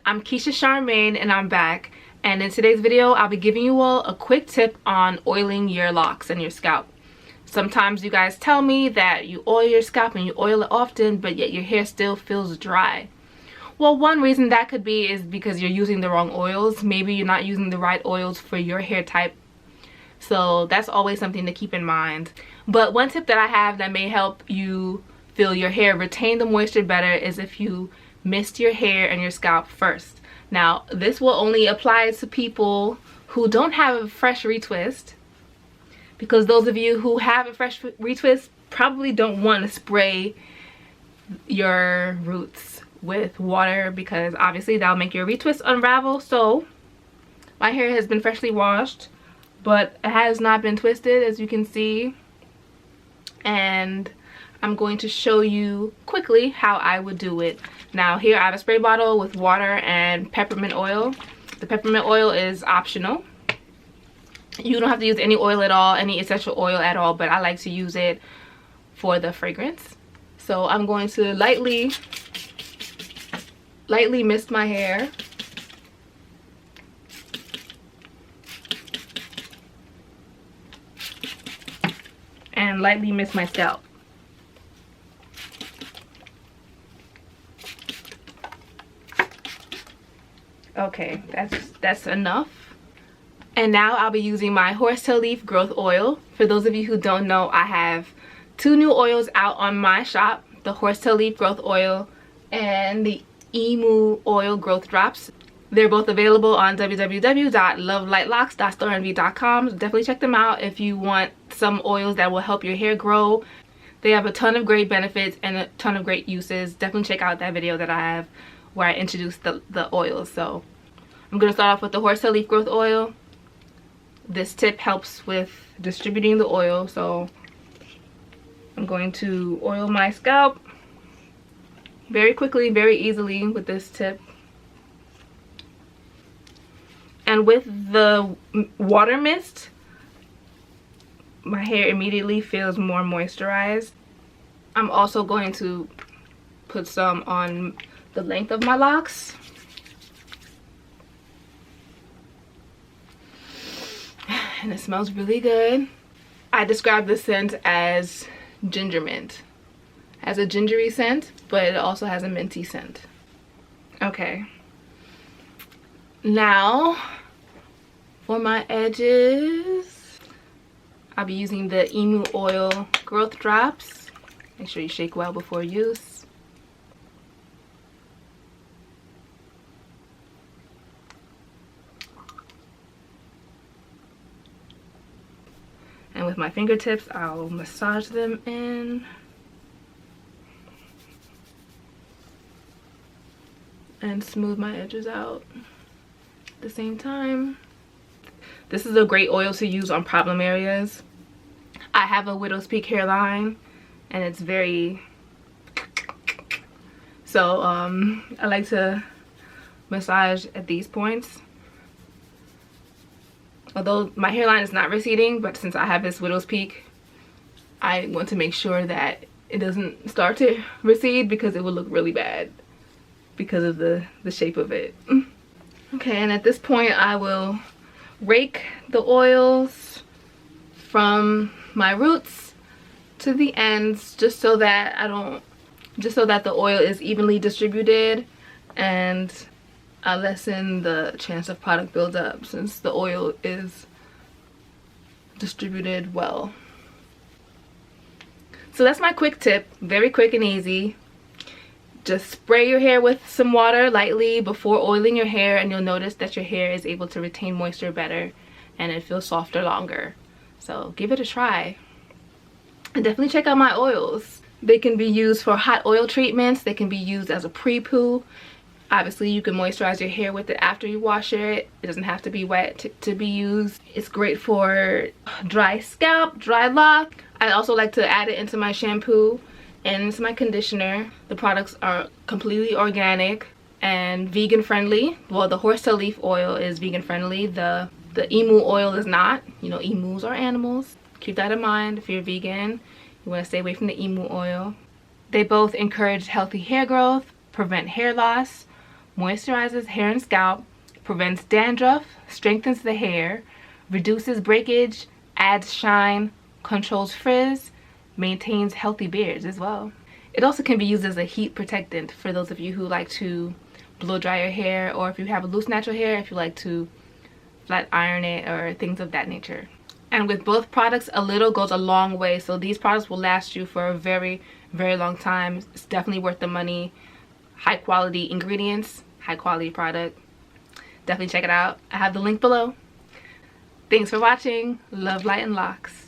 I'm Keisha Charmaine and I'm back, and in today's video I'll be giving you all a quick tip on oiling your locks and your scalp. Sometimes you guys tell me that you oil your scalp and you oil it often, but yet your hair still feels dry. Well, one reason that could be is because you're using the wrong oils. Maybe you're not using the right oils for your hair type. So that's always something to keep in mind. But one tip that I have that may help you feel your hair retain the moisture better is if you mist your hair and your scalp first. Now, this will only apply to people who don't have a fresh retwist, because those of you who have a fresh retwist probably don't want to spray your roots with water, because obviously that'll make your retwist unravel. So my hair has been freshly washed, but it has not been twisted, as you can see, and I'm going to show you quickly how I would do it. Now, here I have a spray bottle with water and peppermint oil. The peppermint oil is optional. You don't have to use any oil at all, any essential oil at all, but I like to use it for the fragrance. So I'm going to lightly mist my hair. And lightly mist my scalp. Okay, that's enough. And now I'll be using my horsetail leaf growth oil. For those of you who don't know, I have two new oils out on my shop: the horsetail leaf growth oil and the emu oil growth drops. They're both available on www.lovelightlocs.storenvy.com. Definitely check them out if you want some oils that will help your hair grow. They have a ton of great benefits and a ton of great uses. Definitely check out that video that I have where I introduced the oils. So I'm going to start off with the horsetail leaf growth oil. This tip helps with distributing the oil, so I'm going to oil my scalp very quickly, very easily with this tip. And with the water mist, my hair immediately feels more moisturized. I'm also going to put some on the length of my locks. And it smells really good. I describe this scent as ginger mint. It has a gingery scent, but it also has a minty scent. Okay. Now, for my edges, I'll be using the emu oil growth drops. Make sure you shake well before use. And with my fingertips, I'll massage them in. And smooth my edges out at the same time. This is a great oil to use on problem areas. I have a widow's peak hairline, and it's very... So, I like to massage at these points. Although my hairline is not receding, but since I have this widow's peak, I want to make sure that it doesn't start to recede, because it will look really bad because of the shape of it. Okay, and at this point I will rake the oils from my roots to the ends, just so that the oil is evenly distributed, and I lessen the chance of product buildup since the oil is distributed well. So that's my quick tip. Very quick and easy. Just spray your hair with some water lightly before oiling your hair, and you'll notice that your hair is able to retain moisture better and it feels softer longer. So give it a try. And definitely check out my oils. They can be used for hot oil treatments. They can be used as a pre-poo. Obviously, you can moisturize your hair with it after you wash it. It doesn't have to be wet to be used. It's great for dry scalp, dry lock. I also like to add it into my shampoo and into my conditioner. The products are completely organic and vegan friendly. Well, the horsetail leaf oil is vegan friendly. The emu oil is not. You know, emus are animals. Keep that in mind if you're vegan. You want to stay away from the emu oil. They both encourage healthy hair growth, prevent hair loss, moisturizes hair and scalp, prevents dandruff, strengthens the hair, reduces breakage, adds shine, controls frizz, maintains healthy beards as well. It also can be used as a heat protectant for those of you who like to blow dry your hair, or if you have loose natural hair, if you like to flat iron it or things of that nature. And with both products, a little goes a long way. So these products will last you for a very, very long time. It's definitely worth the money. High quality ingredients, high quality product. Definitely check it out. I have the link below. Thanks for watching. Love, light, and locks.